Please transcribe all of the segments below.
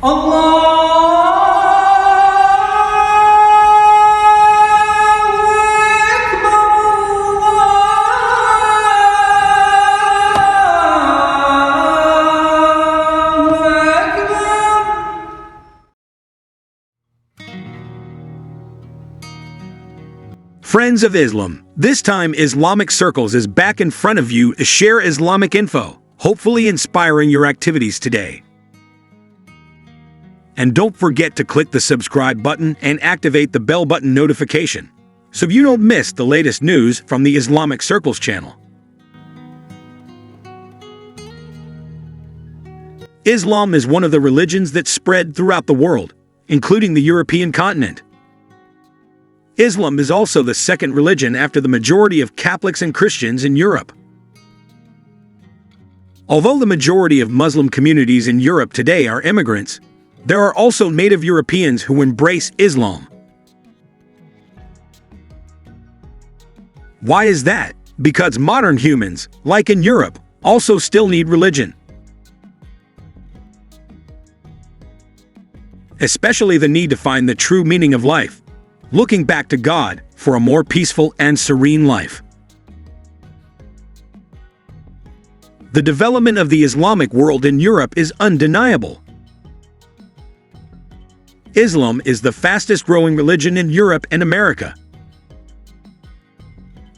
Friends of Islam, this time Islamic Circles is back in front of you to share Islamic info, hopefully inspiring your activities today. And don't forget to click the subscribe button and activate the bell button notification, so you don't miss the latest news from the Islamic Circles channel. Islam is one of the religions that spread throughout the world, including the European continent. Islam is also the second religion after the majority of Catholics and Christians in Europe. Although the majority of Muslim communities in Europe today are immigrants, there are also native Europeans who embrace Islam. Why is that? Because modern humans, like in Europe, also still need religion. Especially the need to find the true meaning of life, looking back to God for a more peaceful and serene life. The development of the Islamic world in Europe is undeniable. Islam is the fastest-growing religion in Europe and America.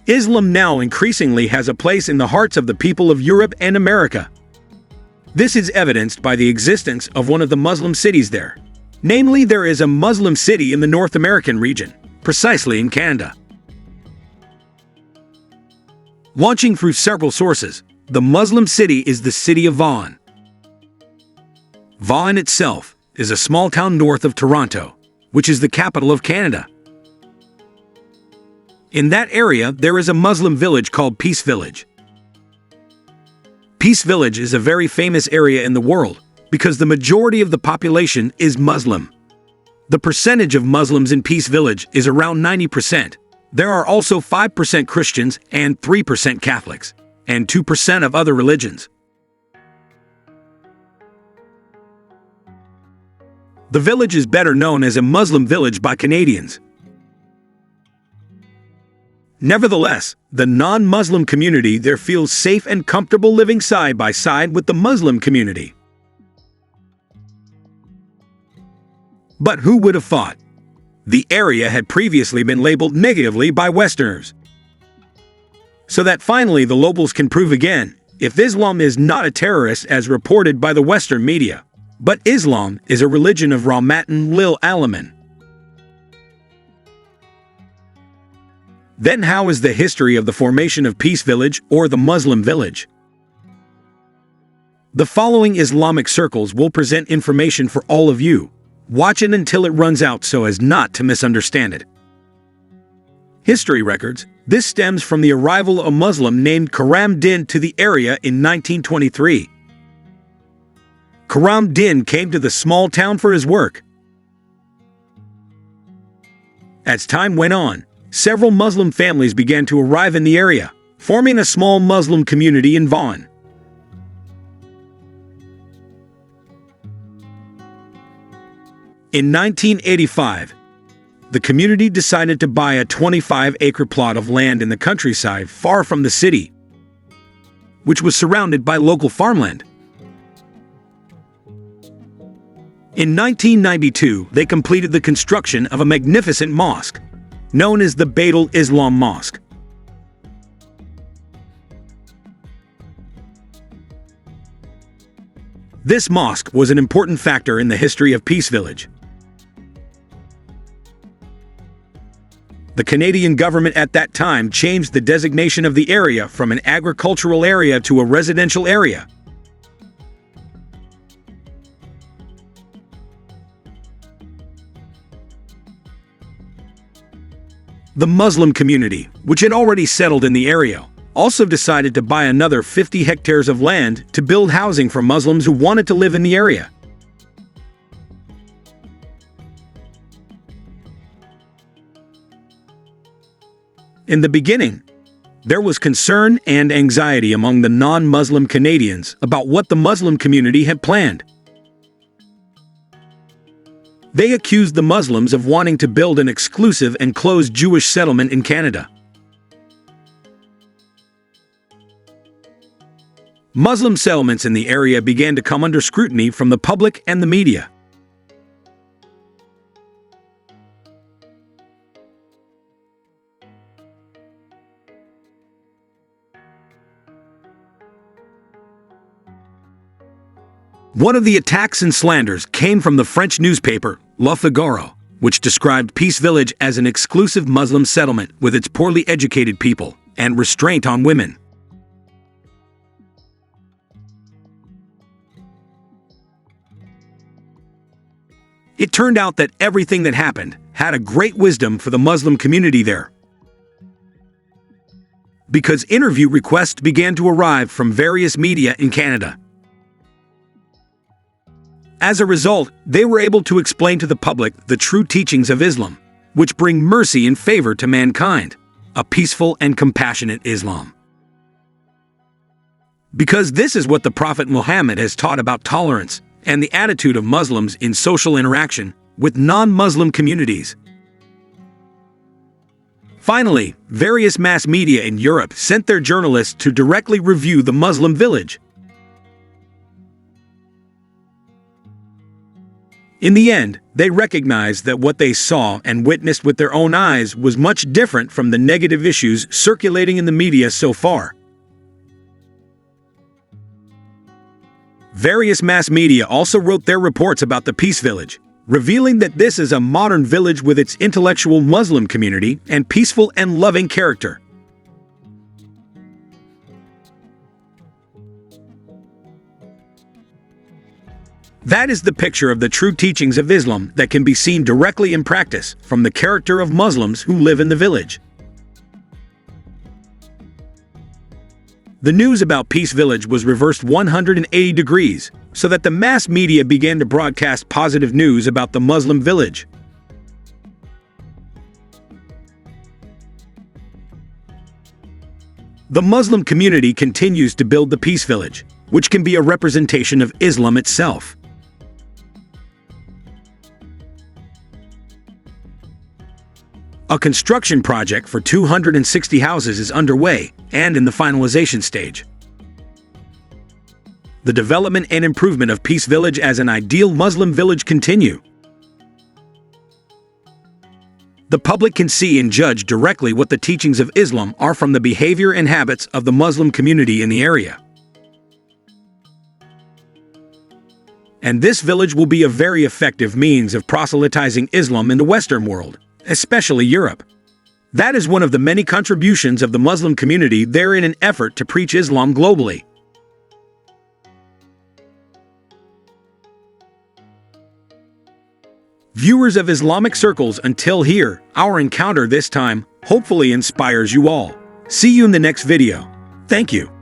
Islam now increasingly has a place in the hearts of the people of Europe and America. This is evidenced by the existence of one of the Muslim cities there. Namely, there is a Muslim city in the North American region, precisely in Canada. Launching through several sources, the Muslim city is the city of Vaughan. Vaughan itself is a small town north of Toronto, which is the capital of Canada. In that area, there is a Muslim village called Peace Village. Peace Village is a very famous area in the world, because the majority of the population is Muslim. The percentage of Muslims in Peace Village is around 90%. There are also 5% Christians and 3% Catholics, and 2% of other religions. The village is better known as a Muslim village by Canadians. Nevertheless, the non-Muslim community there feels safe and comfortable living side by side with the Muslim community. But who would have thought? The area had previously been labeled negatively by Westerners. So that finally the locals can prove again if Islam is not a terrorist as reported by the Western media, but Islam is a religion of Rahmatan lil Alamin. Then how is the history of the formation of Peace Village or the Muslim village? The following Islamic Circles will present information for all of you. Watch it until it runs out so as not to misunderstand it. History records. This stems from the arrival of a Muslim named Karam Din to the area in 1923. Karam Din came to the small town for his work. As time went on, several Muslim families began to arrive in the area, forming a small Muslim community in Vaughan. In 1985, the community decided to buy a 25-acre plot of land in the countryside far from the city, which was surrounded by local farmland. In 1992, they completed the construction of a magnificent mosque, known as the Bait al-Islam Mosque. This mosque was an important factor in the history of Peace Village. The Canadian government at that time changed the designation of the area from an agricultural area to a residential area. The Muslim community, which had already settled in the area, also decided to buy another 50 hectares of land to build housing for Muslims who wanted to live in the area. In the beginning, there was concern and anxiety among the non-Muslim Canadians about what the Muslim community had planned. They accused the Muslims of wanting to build an exclusive and closed Jewish settlement in Canada. Muslim settlements in the area began to come under scrutiny from the public and the media. One of the attacks and slanders came from the French newspaper Le Figaro, which described Peace Village as an exclusive Muslim settlement with its poorly educated people and restraint on women. It turned out that everything that happened had a great wisdom for the Muslim community there, because interview requests began to arrive from various media in Canada. As a result, they were able to explain to the public the true teachings of Islam, which bring mercy and favor to mankind, a peaceful and compassionate Islam. Because this is what the Prophet Muhammad has taught about tolerance and the attitude of Muslims in social interaction with non-Muslim communities. Finally, various mass media in Europe sent their journalists to directly review the Muslim village. In the end, they recognized that what they saw and witnessed with their own eyes was much different from the negative issues circulating in the media so far. Various mass media also wrote their reports about the Peace Village, revealing that this is a modern village with its intellectual Muslim community and peaceful and loving character. That is the picture of the true teachings of Islam that can be seen directly in practice from the character of Muslims who live in the village. The news about Peace Village was reversed 180 degrees, so that the mass media began to broadcast positive news about the Muslim village. The Muslim community continues to build the Peace Village, which can be a representation of Islam itself. A construction project for 260 houses is underway and in the finalization stage. The development and improvement of Peace Village as an ideal Muslim village continue. The public can see and judge directly what the teachings of Islam are from the behavior and habits of the Muslim community in the area. And this village will be a very effective means of proselytizing Islam in the Western world, especially Europe. That is one of the many contributions of the Muslim community there in an effort to preach Islam globally. Viewers of Islamic circles, until here, our encounter this time hopefully inspires you all. See you in the next video. Thank you.